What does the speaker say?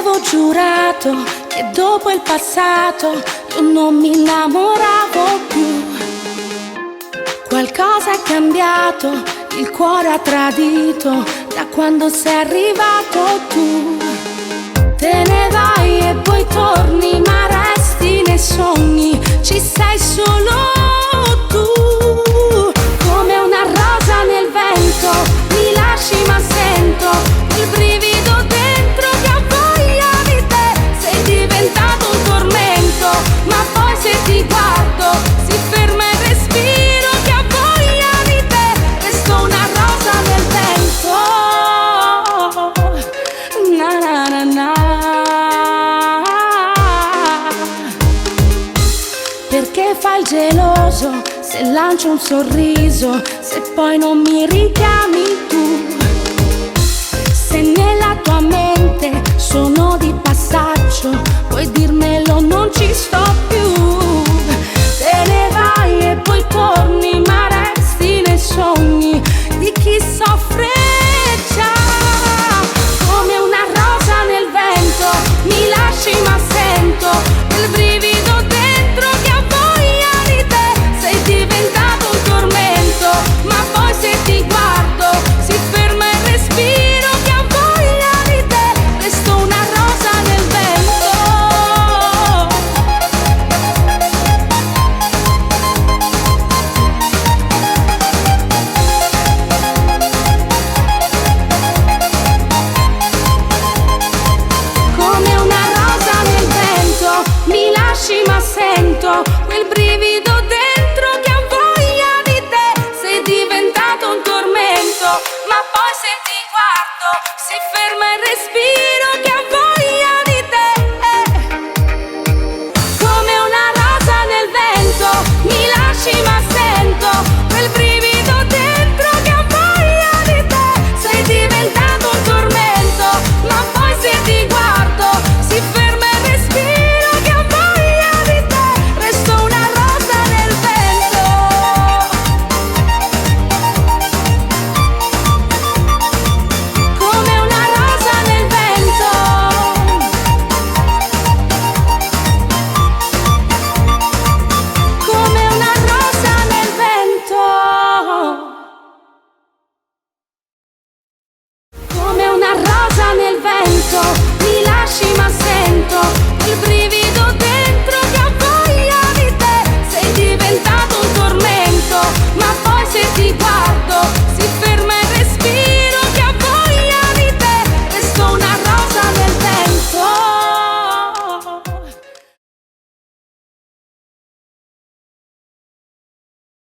Avevo giurato che dopo il passato io non mi innamoravo più. Qualcosa è cambiato, il cuore ha tradito da quando sei arrivato tu. Te ne vai e poi torni, ma resti nei sogni, ci sei solo tu. Come una rosa nel vento, mi lasci ma sento il brivido dentro che ha voglia di te. Sei diventato un tormento, ma poi se ti guardo si ferma il respiro che ha voglia di te. Resto una rosa nel vento. Na na na na. Perché fai il geloso se lancio un sorriso, se poi non mi richiami tu? Se nella tua mente sono di passaggio, puoi dirmelo, non ci